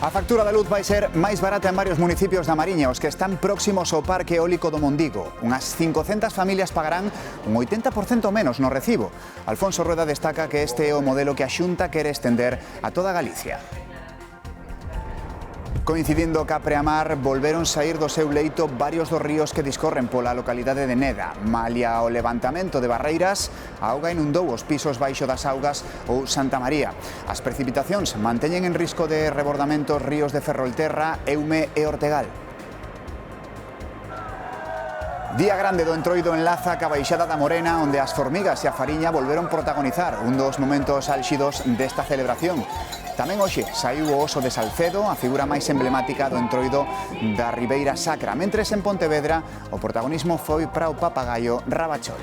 A factura da luz vai ser máis barata en varios municipios da Mariña, os que están próximos ao Parque Eólico do Mondigo. Unhas 500 familias pagarán un 80% menos no recibo. Alfonso Rueda destaca que este é o modelo que a Xunta quere estender a toda Galicia. Coincidindo ca preamar, volveron saír do seu leito varios dos ríos que discorren pola localidade de Neda. Malia o levantamento de barreiras, a auga inundou os pisos baixo das Augas ou Santa María. As precipitacións manteñen en risco de rebordamento os ríos de Ferrolterra, Eume e Ortegal. Día grande do Entroido enlaza ca Baixada da Morena, onde as formigas e a fariña volveron protagonizar un dos momentos álxidos desta celebración. Tamén hoxe saiu o oso de Salcedo, a figura máis emblemática do Entroido da Ribeira Sacra, mentres en Pontevedra o protagonismo foi para o papagaio Rabachol.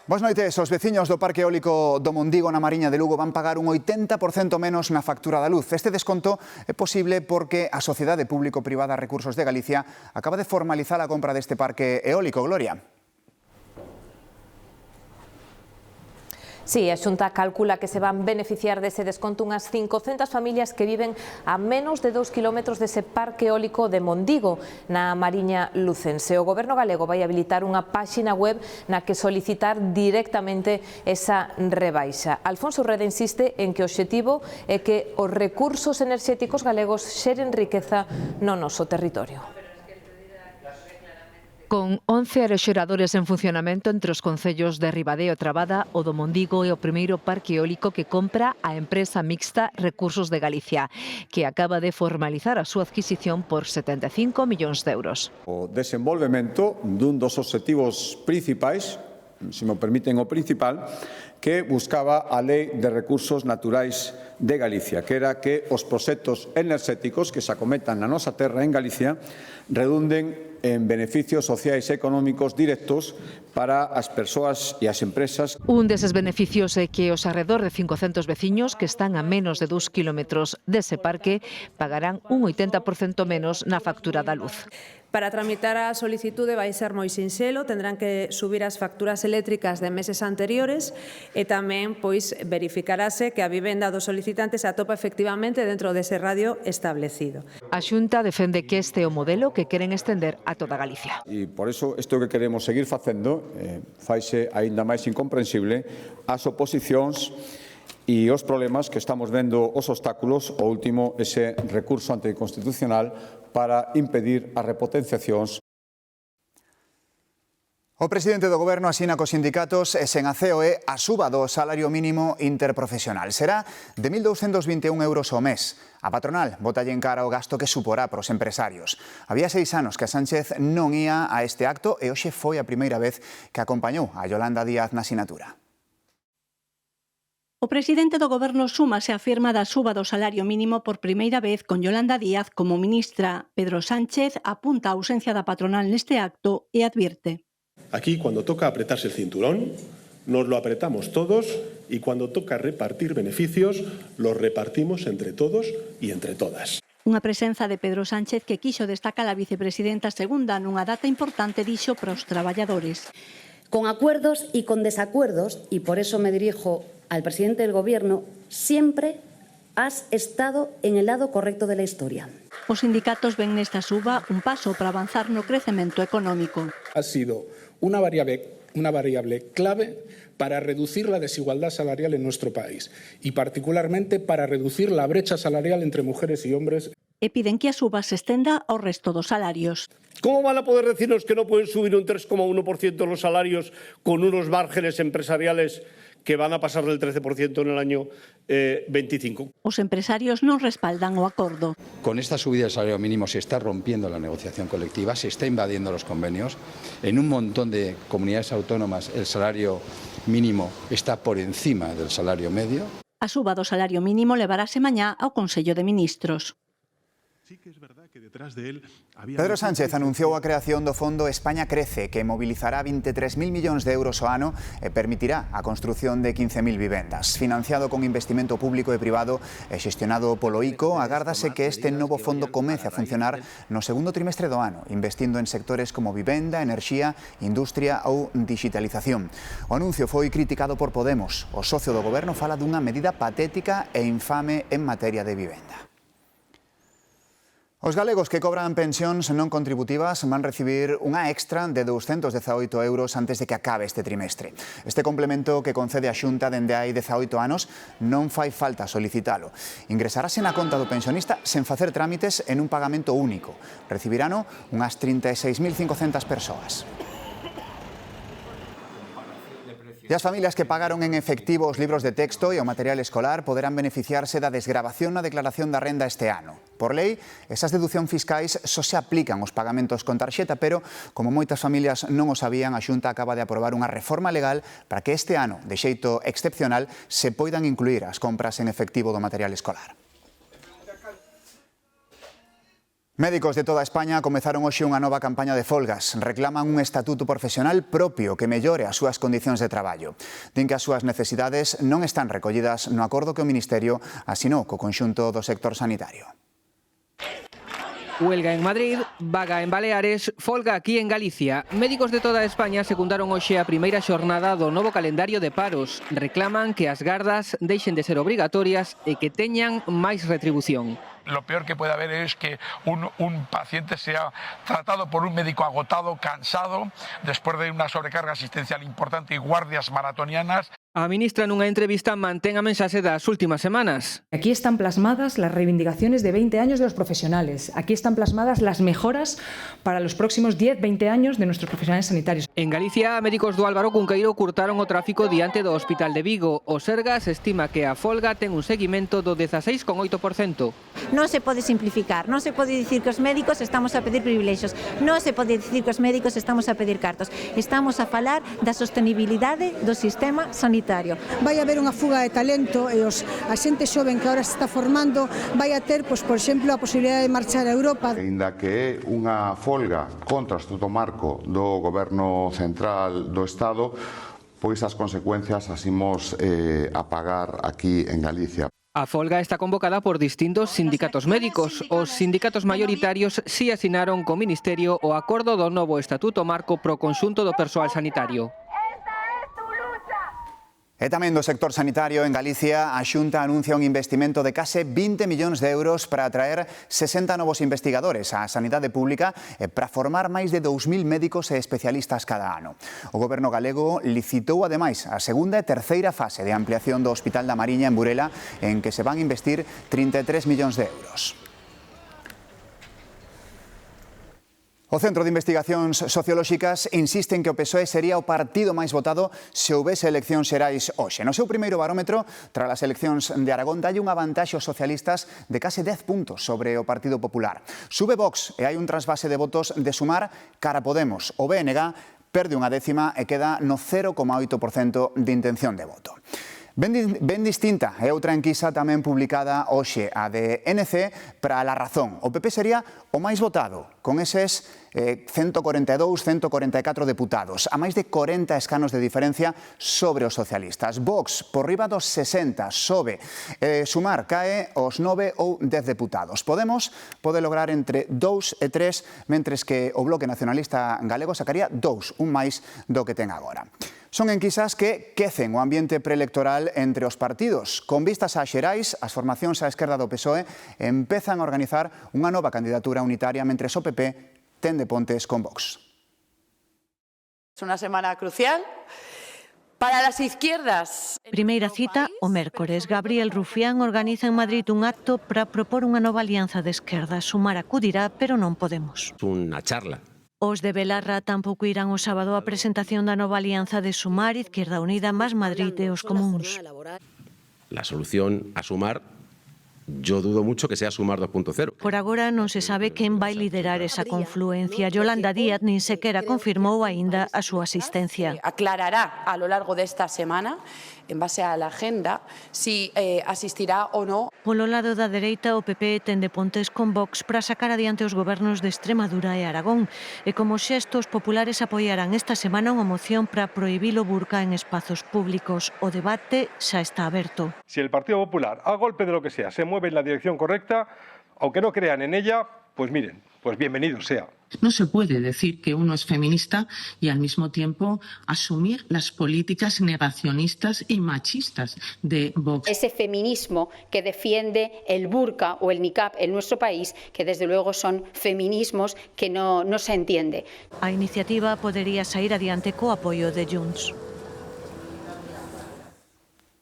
Boas noites. Os veciños do Parque Eólico do Mondigo na Mariña de Lugo van pagar un 80% menos na factura da luz. Este desconto é posible porque a Sociedade Público-Privada Recursos de Galicia acaba de formalizar a compra deste parque eólico. Gloria. Sí, a Xunta calcula que se van beneficiar dese desconto unhas 500 familias que viven a menos de 2 kilómetros dese parque eólico de Mondigo, na Mariña lucense. O Goberno galego vai habilitar unha páxina web na que solicitar directamente esa rebaixa. Alfonso Rueda insiste en que o obxectivo é que os recursos enerxéticos galegos xeren riqueza no noso territorio. Con 11 aeroxeradores en funcionamento entre os concellos de Ribadeo e Trabada, o do Mondigo é o primeiro parque eólico que compra a empresa mixta Recursos de Galicia, que acaba de formalizar a súa adquisición por 75 millóns de euros. O desenvolvemento dun dos obxectivos principais, se me permiten o principal, que buscaba a Lei de Recursos Naturais de Galicia, que era que os proxectos enerxéticos que se acometan na nosa terra en Galicia redunden en beneficios sociais e económicos directos para as persoas e as empresas. Un deses beneficios é que os arredor de 500 veciños que están a menos de 2 kilómetros dese parque pagarán un 80% menos na factura da luz. Para tramitar a solicitude vai ser moi sinxelo, tendrán que subir as facturas eléctricas de meses anteriores e tamén verificarase que a vivenda dos solicitantes se atopa efectivamente dentro dese radio establecido. A Xunta defende que este é o modelo que queren estender a toda Galicia. E por iso isto que queremos seguir facendo faise aínda máis incomprensible as oposicións e os problemas que estamos vendo, os obstáculos, o último, ese recurso anticonstitucional para impedir as repotenciacións. O presidente do Goberno asina cos sindicatos e sen a COE a suba do salario mínimo interprofesional. Será de 1.221 euros ao mes. A patronal botalle en cara o gasto que suporá para os empresarios. Había 6 anos que a Sánchez non ía a este acto e hoxe foi a primeira vez que acompañou a Yolanda Díaz na sinatura. O presidente do Goberno súmase á firma da suba do salario mínimo por primeira vez con Yolanda Díaz como ministra. Pedro Sánchez apunta a ausencia da patronal neste acto e advirte: aquí, cuando toca apretarse el cinturón, nos lo apretamos todos y cuando toca repartir beneficios, los repartimos entre todos y entre todas. Unha presenza de Pedro Sánchez que quixo destacar a vicepresidenta segunda nunha data importante, dixo, para os traballadores. Con acuerdos y con desacuerdos, y por eso me dirijo al presidente del Gobierno, siempre has estado en el lado correcto de la historia. Os sindicatos ven nesta suba un paso para avanzar no crecemento económico. Ha sido una variable clave para reducir la desigualdad salarial en nuestro país y particularmente para reducir la brecha salarial entre mujeres y hombres. E piden que a suba se estenda ao resto dos salarios. ¿Cómo van a poder decirnos que no pueden subir un 3,1% los salarios con unos márgenes empresariales que van a pasar del 13% en el año 25? Os empresarios non respaldan o acordo. Con esta subida del salario mínimo se está rompiendo la negociación colectiva, se está invadiendo los convenios. En un montón de comunidades autónomas el salario mínimo está por encima del salario medio. A suba do salario mínimo levarase mañá ao Consello de Ministros. Pedro Sánchez anunciou a creación do Fondo España Crece, que mobilizará 23.000 millóns de euros ao ano e permitirá a construción de 15.000 vivendas. Financiado con investimento público e privado e xestionado polo ICO, agárdase que este novo fondo comece a funcionar no segundo trimestre do ano, investindo en sectores como vivenda, enerxía, industria ou digitalización. O anuncio foi criticado por Podemos. O socio do goberno fala dunha medida patética e infame en materia de vivenda. Os galegos que cobran pensións non contributivas van recibir unha extra de 218 euros antes de que acabe este trimestre. Este complemento que concede a Xunta dende hai 18 anos non fai falta solicitalo. Ingresarase na conta do pensionista sen facer trámites en un pagamento único. Recibirano unhas 36.500 persoas. E as familias que pagaron en efectivo os libros de texto e o material escolar poderán beneficiarse da desgravación na declaración da renda este ano. Por lei, esas deduccións fiscais só se aplican aos pagamentos con tarxeta, pero, como moitas familias non o sabían, a Xunta acaba de aprobar unha reforma legal para que este ano, de xeito excepcional, se poidan incluir as compras en efectivo do material escolar. Médicos de toda España comezaron hoxe unha nova campaña de folgas. Reclaman un estatuto profesional propio que mellore as súas condicións de traballo. Din que as súas necesidades non están recollidas no acordo que o Ministerio asinou co conxunto do sector sanitario. Huelga en Madrid, vaga en Baleares, folga aquí en Galicia. Médicos de toda España secundaron hoxe a primeira xornada do novo calendario de paros. Reclaman que as gardas deixen de ser obrigatorias e que teñan máis retribución. Lo peor que puede haber es que un paciente sea tratado por un médico agotado, cansado, después de una sobrecarga asistencial importante y guardias maratonianas. A ministra nunha entrevista mantén a mensaxe das últimas semanas. Aquí están plasmadas las reivindicaciones de 20 años de los profesionales. Aquí están plasmadas las mejoras para los próximos 10-20 años de nuestros profesionales sanitarios. En Galicia, médicos do Álvaro Cunqueiro curtaron o tráfico diante do Hospital de Vigo. O Sergas estima que a folga ten un seguimento do 16,8%. Non se pode simplificar, non se pode dicir que os médicos estamos a pedir privilexios, non se pode dicir que os médicos estamos a pedir cartos. Estamos a falar da sostenibilidade do sistema sanitario. Vai haber unha fuga de talento e a xente xoven que agora se está formando vai a ter, por exemplo, a posibilidade de marchar a Europa. Ainda que é unha folga contra o Estatuto Marco do Goberno Central do Estado, pois as consecuencias as imos a pagar aquí en Galicia. A folga está convocada por distintos sindicatos médicos. Os sindicatos mayoritarios si asinaron co Ministerio o acordo do novo Estatuto Marco pro conxunto do persoal sanitario. E tamén do sector sanitario en Galicia, a Xunta anuncia un investimento de case 20 millóns de euros para atraer 60 novos investigadores á sanidade pública e para formar máis de 2.000 médicos e especialistas cada ano. O Goberno galego licitou ademais a segunda e terceira fase de ampliación do Hospital da Mariña en Burela, en que se van investir 33 millóns de euros. O Centro de Investigacións Sociolóxicas insiste en que o PSOE sería o partido máis votado se houbese eleccións xerais hoxe. No seu primeiro barómetro, tras as eleccións de Aragón, dalle unha vantaxe aos socialistas de case 10 puntos sobre o Partido Popular. Sube Vox e hai un trasvase de votos de Sumar cara Podemos. O BNG perde unha décima e queda no 0,8% de intención de voto. Ben distinta é outra enquisa tamén publicada hoxe, a de NC para La Razón. O PP sería o máis votado, con eses 142, 144 deputados, a máis de 40 escanos de diferencia sobre os socialistas. Vox, por riba dos 60, sobe. Sumar cae aos 9 ou 10 deputados. Podemos pode lograr entre 2 e 3, mentres que o Bloque Nacionalista Galego sacaría 2, un máis do que ten agora. Son enquisas que quecen o ambiente preelectoral entre os partidos. Con vistas ás xerais, as formacións á esquerda do PSOE empezan a organizar unha nova candidatura unitaria, mentres o PP ten de pontes con Vox. Es unha semana crucial para las izquierdas. Primeira cita o mércores. Gabriel Rufián organiza en Madrid un acto para propor unha nova alianza de esquerda. Sumar acudirá, pero non Podemos. Unha charla. Os de Belarra tampouco irán o sábado á presentación da nova alianza de Sumar, Izquierda Unida, Más Madrid e os Comuns. La solución a Sumar, yo dudo mucho que sea Sumar 2.0. Por agora non se sabe quen vai liderar esa confluencia. Yolanda Díaz nin sequera confirmou aínda a súa asistencia. Aclarará a lo largo de esta semana en base a la agenda, si asistirá o no. Polo lado da dereita, o PP tende pontes con Vox para sacar adiante os gobernos de Extremadura e Aragón. E como xestos populares apoiarán esta semana unha moción para prohibir o burka en espazos públicos. O debate xa está aberto. Si el Partido Popular, a golpe de lo que sea, se mueve en la dirección correcta, aunque no crean en ella, pues miren, pues bienvenido sea. No se puede decir que uno es feminista y al mismo tiempo asumir las políticas negacionistas y machistas de Vox. Ese feminismo que defiende el burka o el niqab en nuestro país, que desde luego son feminismos que no se entiende. A iniciativa podería sair adiante co apoio de Junts.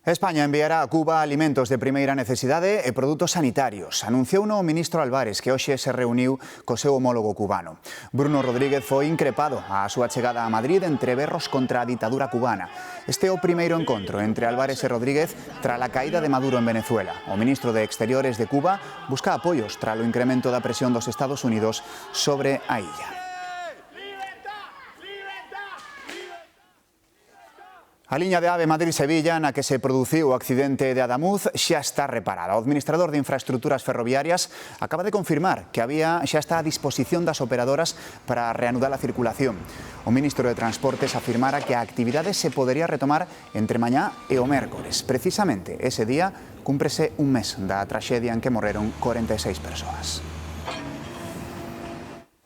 España enviará a Cuba alimentos de primeira necesidade e produtos sanitarios. Anunciou o ministro Álvarez, que hoxe se reuniu co seu homólogo cubano. Bruno Rodríguez foi increpado á súa chegada a Madrid entre berros contra a ditadura cubana. Este é o primeiro encontro entre Álvarez e Rodríguez tras a caída de Maduro en Venezuela. O ministro de Exteriores de Cuba busca apoios tras o incremento da presión dos Estados Unidos sobre a illa. A liña de AVE Madrid-Sevilla, na que se produciu o accidente de Adamuz, xa está reparada. O administrador de infraestructuras ferroviarias acaba de confirmar que a vía xa está a disposición das operadoras para reanudar a circulación. O ministro de Transportes afirmara que a actividade se podería retomar entre mañá e o mércores. Precisamente ese día cúmprese un mes da traxedia en que morreron 46 persoas.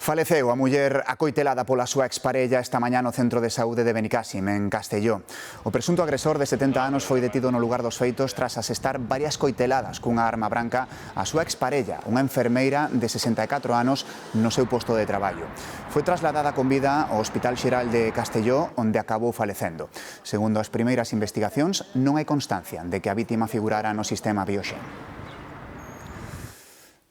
Faleceu a muller acoitelada pola súa exparella esta mañá no Centro de Saúde de Benicàssim, en Castelló. O presunto agresor de 70 anos foi detido no lugar dos feitos tras asestar varias coiteladas cunha arma branca a súa exparella, unha enfermeira de 64 anos, no seu posto de traballo. Foi trasladada con vida ao Hospital Xeral de Castelló, onde acabou falecendo. Segundo as primeiras investigacións, non hai constancia de que a vítima figurara no sistema Bioxen.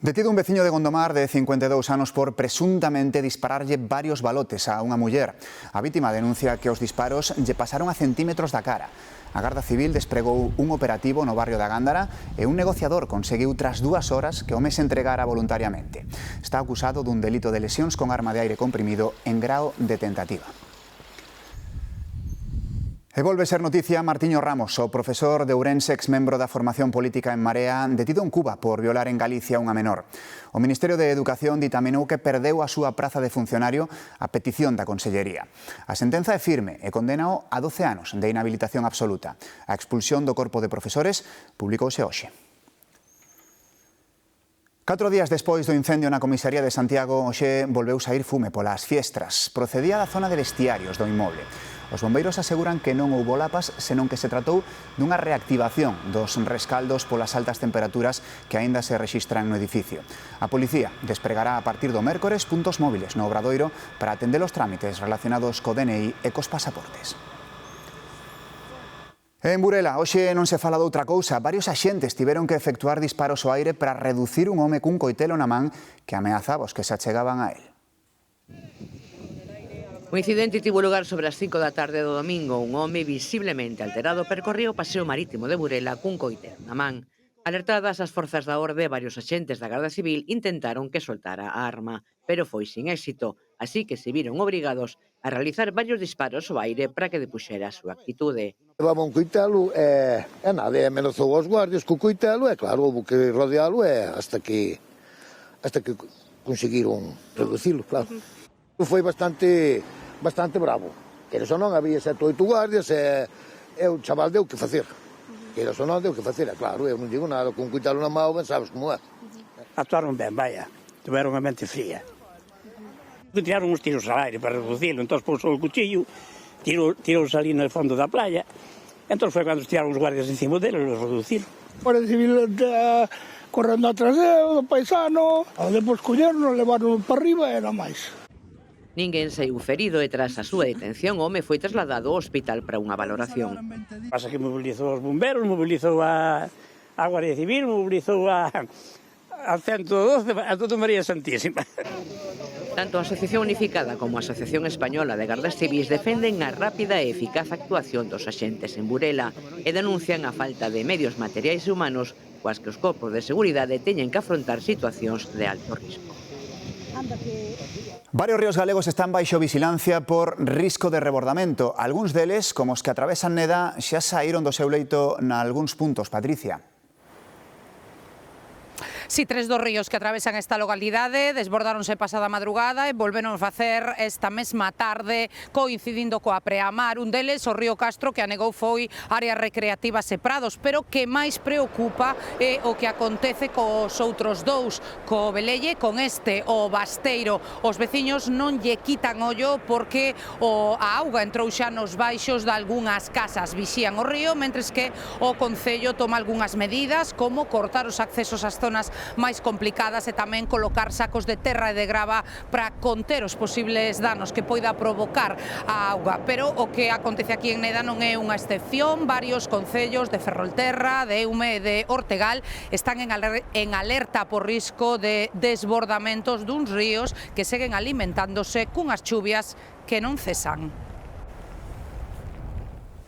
Detido un veciño de Gondomar de 52 anos por presuntamente dispararlle varios balotes a unha muller. A vítima denuncia que os disparos lle pasaron a centímetros da cara. A Garda Civil despregou un operativo no barrio da Gándara e un negociador conseguiu tras 2 horas que o home se entregara voluntariamente. Está acusado dun delito de lesións con arma de aire comprimido en grao de tentativa. E volve ser noticia Martiño Ramos, o profesor de Ourense, exmembro da formación política en Marea, detido en Cuba por violar en Galicia unha menor. O Ministerio de Educación ditaminou que perdeu a súa praza de funcionario a petición da Consellería. A sentenza é firme e condena-o a 12 anos de inhabilitación absoluta. A expulsión do corpo de profesores publicouse hoxe. 4 días despois do incendio na comisaría de Santiago, hoxe volveu saír fume polas fiestras. Procedía da zona de vestiarios do inmoble. Os bombeiros aseguran que non houbo lapas, senón que se tratou dunha reactivación dos rescaldos polas altas temperaturas que aínda se rexistran no edificio. A policía despregará a partir do mércores puntos móviles no Obradoiro para atender os trámites relacionados co DNI e cos pasaportes. En Burela, hoxe non se fala doutra cousa. Varios axentes tiveron que efectuar disparos ao aire para reducir un home cun coitelo na man que ameazaba os que se achegaban a él. O incidente tivo lugar sobre as 5 da tarde do domingo. Un home visiblemente alterado percorría o paseo marítimo de Burela cun coitelo na man. Alertadas as forzas da orde, varios axentes da Garda Civil intentaron que soltara a arma, pero foi sin éxito, así que se viron obrigados a realizar varios disparos ao aire para que depuxera a súa actitude. Levaba un coitelo e nada, amenazou aos guardias co coitelo e claro, houve que rodealo hasta que conseguiron reducilo, claro. Foi bastante bravo. Queres ou non, había 7 ou 8 guardias e o chaval deu que facer. Queres ou non, deu que facer, é claro, eu non digo nada, con coitelo na mão, ben sabes como é. Actuaron ben, vaya, tiveron a mente fría. Tiraron uns tiros al aire para reducirlo, entón pousou o cuchillo, tirouse ali no fondo da playa, entón foi cando tiraron os guardias encima dele e los reduciron. Guardia Civil correndo atrás do paisano, ao depois colleron, levaron para arriba e era máis. Ninguén saiu ferido e tras a súa detención o home foi trasladado ao hospital para unha valoración. Pasa que mobilizou os bomberos, mobilizou a Guardia Civil, mobilizou a 112, a todo María Santísima. Tanto a Asociación Unificada como a Asociación Española de Gardas Civis defenden a rápida e eficaz actuación dos axentes en Burela e denuncian a falta de medios materiais e humanos coas que os corpos de seguridade teñen que afrontar situacións de alto risco. Varios ríos galegos están baixo vigilancia por risco de rebordamento. Algúns deles, como os que atravesan Neda, xa saíron do seu leito nalgúns puntos. Patricia. Si, 3 dos ríos que atravesan esta localidade desbordáronse pasada madrugada e volveron facer esta mesma tarde coincidindo coa preamar. Un deles, o río Castro, que anegou foi áreas recreativas e prados, pero que máis preocupa é o que acontece cos outros dous, co Velelle, con este, o Basteiro. Os veciños non lle quitan ollo porque a auga entrou xa nos baixos de algunhas casas. Vixían o río, mentres que o Concello toma algunhas medidas, como cortar os accesos ás zonas máis complicadas e tamén colocar sacos de terra e de grava para conter os posibles danos que poida provocar a auga. Pero o que acontece aquí en Neda non é unha excepción. Varios concellos de Ferrolterra, de Eume e de Ortegal están en alerta por risco de desbordamentos duns ríos que seguen alimentándose cunhas chuvias que non cesan.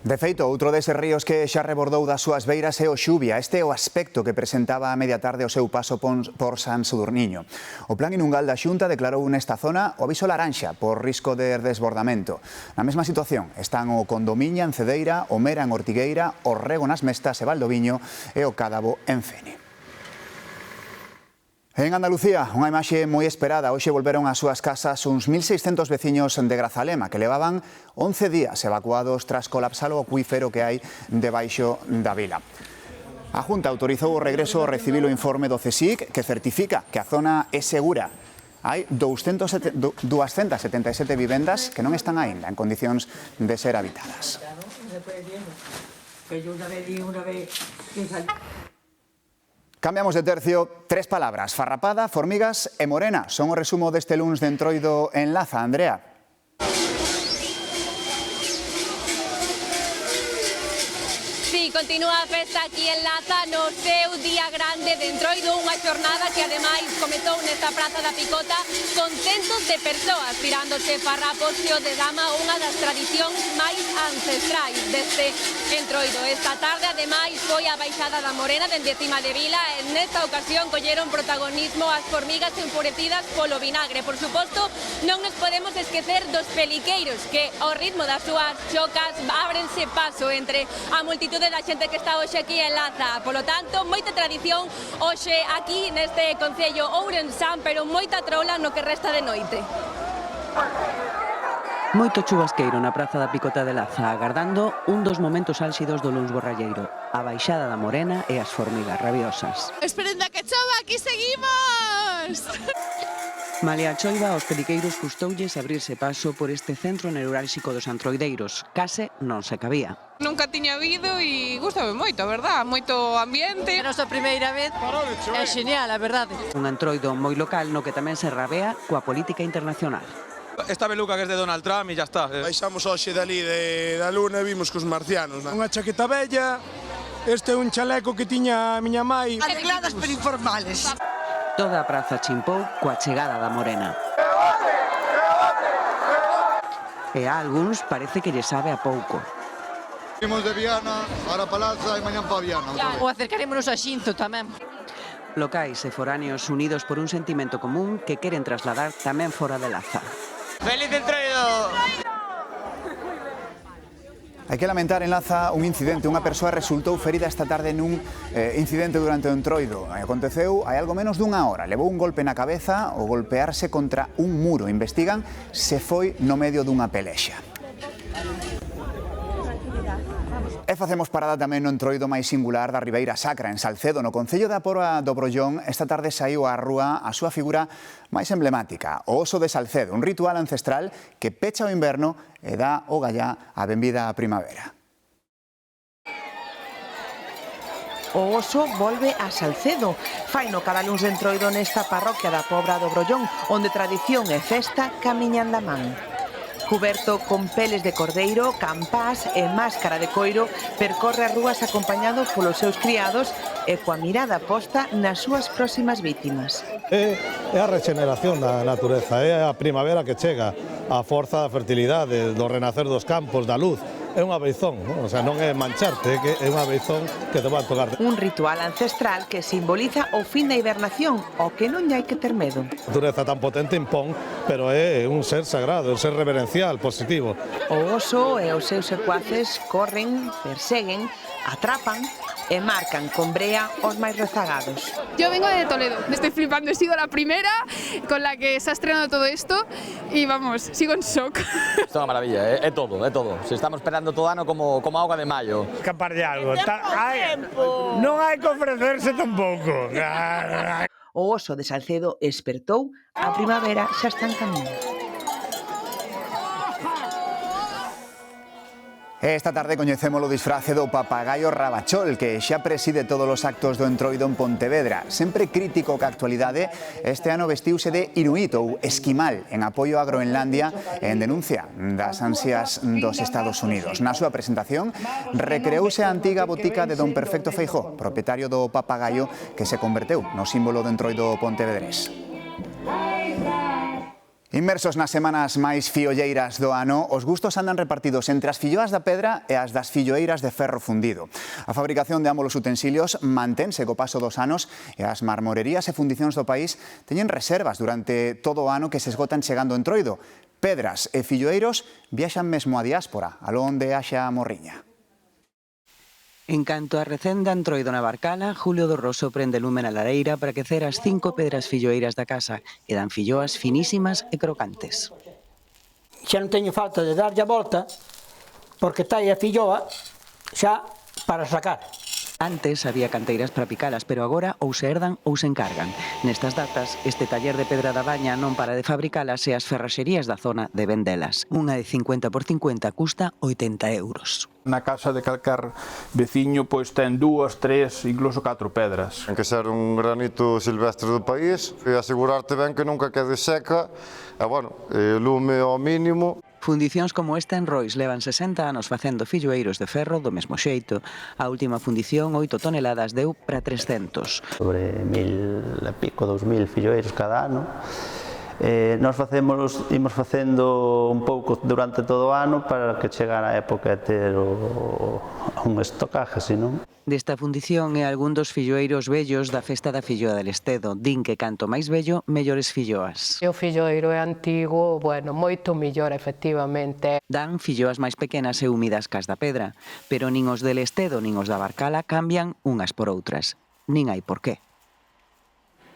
De feito, outro deses ríos que xa rebordou das súas beiras é o Xuvia. Este é o aspecto que presentaba a media tarde o seu paso por San Sadurniño. O Plan Inungal da Xunta declarou nesta zona o aviso laranxa por risco de desbordamento. Na mesma situación están o Condomiña en Cedeira, o Mera en Ortigueira, o Rego nas Mestas e Valdoviño e o Cádabo en Fene. En Andalucía, unha imaxe moi esperada. Hoxe volveron ás súas casas uns 1.600 veciños de Grazalema que levaban 11 días evacuados tras colapsar o acuífero que hai debaixo da vila. A Junta autorizou o regreso ao recibir o informe do CSIC que certifica que a zona é segura. Hai 277 vivendas que non están aínda en condicións de ser habitadas. Cambiamos de tercio, 3 palabras: farrapada, formigas e morena. Son o resumo deste luns de Entroido en Laza. Andrea. Sí, continúa a festa aquí en Laza no seu día grande de Entroido, unha xornada que ademais comezou nesta Praza da Picota con centos de persoas tirándose farrapos e o de dama, unha das tradicións máis ancestrais deste Entroido. Esta tarde, ademais, foi a baixada da Morena dende cima de vila e nesta ocasión colleron protagonismo as formigas enfurecidas polo vinagre. Por suposto, non nos podemos esquecer dos peliqueiros que ao ritmo das súas chocas ábrense paso entre a multitude da xente que está hoxe aquí en Laza. Polo tanto, moita tradición hoxe aquí neste concello ourensán, pero moita troula no que resta de noite. Moito chubasqueiro na Praza da Picota de Laza, agardando un dos momentos álxidos do luns borralleiro, a baixada da Morena e as formigas rabiosas. Esperando a que chova, aquí seguimos! Malia a choiva, aos peliqueiros custoulles abrirse paso por este centro neurálxico dos antroideiros. Case non se cabía. Nunca tiña habido e gustame moito, a verdad, moito ambiente. É a nosa primeira vez, é genial, a verdade. Un antroido moi local no que tamén se rabea coa política internacional. Esta beluca que é de Donald Trump e ya está. Baixamos hoxe dali da luna e vimos cos marcianos. Unha chaqueta bella, este é un chaleco que tiña a miña mai. Arregladas pero informales. Toda a praza chimpou coa chegada da Morena. E a algúns parece que lle sabe a pouco. Vimos de Viana, ahora para Laza e mañán para Viana. Ou acercarémonos a Xinzo tamén. Locais e foráneos unidos por un sentimento común que queren trasladar tamén fora de Laza. ¡Feliz Entroido! Hai que lamentar en Laza un incidente. Unha persoa resultou ferida esta tarde nun incidente durante o Entroido. Aconteceu hai algo menos dunha hora. Levou un golpe na cabeza ao golpearse contra un muro. Investigan se foi no medio dunha pelexa. E facemos parada tamén no Entroido máis singular da Ribeira Sacra, en Salcedo, no concello da Porra do Brollón. Esta tarde saiu á rúa a súa figura máis emblemática, o oso de Salcedo, un ritual ancestral que pecha o inverno e dá o gallá a benvida á primavera. O oso volve a Salcedo. Faino cada luns de Entroido nesta parroquia da Pobra do Brollón, onde tradición e festa camiñan da man. Cuberto con peles de cordeiro, campás e máscara de coiro, percorre as rúas acompañado polos seus criados e coa mirada posta nas súas próximas vítimas. É a regeneración da natureza, é a primavera que chega, a forza da fertilidade, do renacer dos campos, da luz. é unha beizón, non? O sea, non é mancharte, é unha beizón que te vai a tocar. Un ritual ancestral que simboliza o fin da hibernación, ao que non hai que ter medo. A dureza tan potente impón, pero é un ser sagrado, un ser reverencial, positivo. O oso e os seus secuaces corren, perseguen, atrapan e marcan con brea os máis rezagados. Yo vengo de Toledo, me estoy flipando, he sido la primera con la que se ha estrenado todo esto y vamos, sigo en shock. Isto é unha maravilla, é todo, é todo. Se estamos esperando todo ano como auga de maio. Capar de algo, non hai que ofrecerse tampouco. O oso de Salcedo espertou, a primavera xa está en camiño. Esta tarde coñecemos o disfrace do papagaio Rabachol, que xa preside todos os actos do Entroido en Pontevedra. Sempre crítico ca actualidade, este ano vestiuse de inuit ou esquimal en apoio a Groenlandia en denuncia das ansias dos Estados Unidos. Na súa presentación recreouse a antiga botica de don Perfecto Feijóo, propietario do papagaio que se converteu no símbolo do Entroido pontevedrés. Inmersos nas semanas máis fiolleiras do ano, os gustos andan repartidos entre as filloas da pedra e as das filloeiras de ferro fundido. A fabricación de ambos os utensilios mantense co paso dos anos e as marmorerías e fundicións do país teñen reservas durante todo o ano que se esgotan chegando ao Entroido. Pedras e filloeiros viaxan mesmo a diáspora, aló onde haxa morriña. En canto a recenda Entroido na Barcala, Julio do Rosso prende lume na lareira para quecer as 5 pedras filloeiras da casa e dan filloas finísimas e crocantes. Xa non teño falta de darlle a volta, porque está aí a filloa xa para sacar. Antes había canteiras para picalas, pero agora ou se herdan ou se encargan. Nestas datas, este taller de pedra da Baña non para de fabricalas e as ferraxerías da zona de vendelas. Unha de 50 por 50 custa 80 euros. Na casa de calcar veciño pois ten 2, 3, incluso 4 pedras. Ten que ser un granito silvestre do país e asegurarte ben que nunca quede seca e, bueno, lume ao mínimo. Fundicións como esta en Rois levan 60 anos facendo filloeiros de ferro do mesmo xeito. A última fundición, 8 toneladas, deu para 300. Sobre 1.000 e pico, 2.000 filloeiros cada ano. Nós imos facendo un pouco durante todo o ano para que chegara a época de ter un estocaje, senón. Desta fundición é algún dos filloeiros vellos da festa da filloa del Estedo. Din que canto máis vello, mellores filloas. O filloeiro é antigo, bueno, moito mellor, efectivamente. Dan filloas máis pequenas e húmidas cas da pedra, pero nin os del Estedo nin os da Barcala cambian unhas por outras. Nin hai por qué.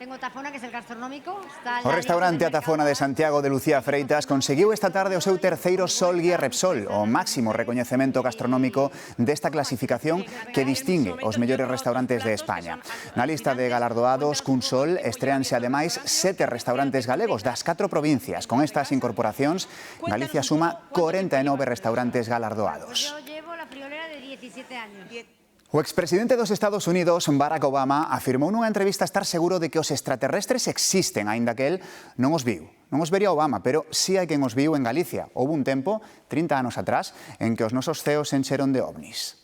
Tengo Tafona, que es el gastronómico. O restaurante Atafona de Santiago de Lucía Freitas conseguiu esta tarde o seu terceiro Sol Guía Repsol, o máximo recoñecemento gastronómico desta clasificación que distingue os mellores restaurantes de España. Na lista de galardoados cun Sol estréanse ademais 7 restaurantes galegos das 4 provincias. Con estas incorporacións, Galicia suma 49 restaurantes galardoados. Yo llevo la friolera de 17 años. O expresidente dos Estados Unidos, Barack Obama, afirmou nunha entrevista estar seguro de que os extraterrestres existen, aínda que el non os viu. Non os vería Obama, pero sí hai quen os viu en Galicia. Houve un tempo, 30 anos atrás, en que os nosos ceos se encheron de ovnis.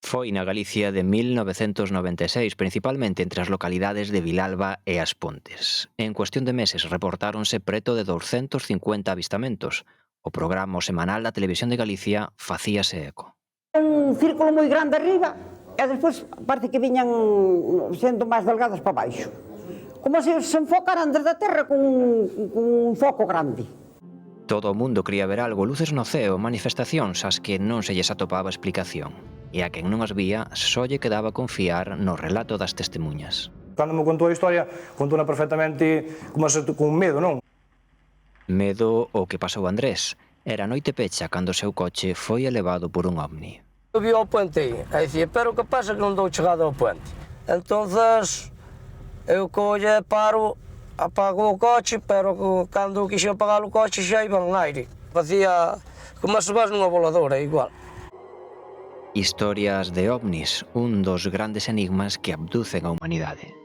Foi na Galicia de 1996, principalmente entre as localidades de Vilalba e As Pontes. En cuestión de meses reportáronse preto de 250 avistamentos. O programa semanal da Televisión de Galicia facíase eco. Un círculo moi grande arriba e despois parece que viñan sendo máis delgadas para baixo. Como se enfocaran desde a terra con un foco grande. Todo o mundo quería ver algo, luces no ceo, manifestacións ás que non se lles atopaba explicación. E a quen non as vía, só lle quedaba confiar no relato das testemunhas. Cando me contou a historia, contou-na perfectamente con medo, non? Medo o que pasou a Andrés. Era noite pecha cando o seu coche foi elevado por un ovni. Eu vi ao puente aí, e dicía, pero que pasa que non dou chegada ao puente? Entonces, eu colle, paro, apago o coche, pero cando quixo apagar o coche xa iba en aire. Facía como se vas nunha voladora, igual. Historias de ovnis, un dos grandes enigmas que abducen a humanidade.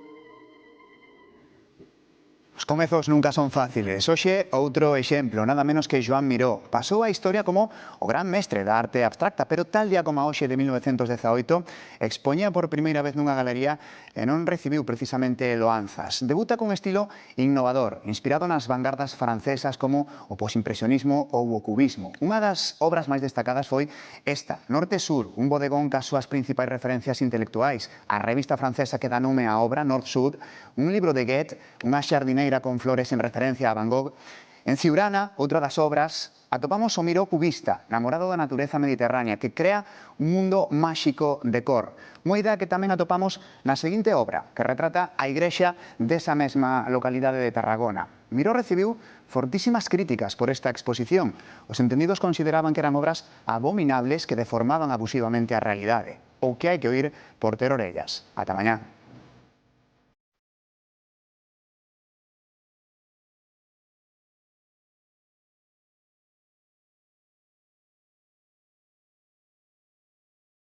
Os comezos nunca son fáciles. Hoxe, outro exemplo, nada menos que Joan Miró. Pasou a historia como o gran mestre da arte abstracta, pero tal día como a hoxe de 1918, expoñía por primeira vez nunha galería e non recibiu precisamente loanzas. Debuta cun estilo innovador, inspirado nas vanguardas francesas como o posimpresionismo ou o cubismo. Unha das obras máis destacadas foi esta, Norte-Sur, un bodegón cas súas principais referencias intelectuais. A revista francesa que dá nome á obra, Nord-Sud, un libro de Goethe, unha xardineira con flores en referencia a Van Gogh. En Ciurana, outra das obras, atopamos o Miró cubista, namorado da natureza mediterránea, que crea un mundo máxico de cor. Unha idea que tamén atopamos na seguinte obra, que retrata a igrexa desa mesma localidade de Tarragona. Miró recibiu fortísimas críticas por esta exposición. Os entendidos consideraban que eran obras abominables que deformaban abusivamente a realidade. Ou que hai que oír por ter orellas. Ata mañá.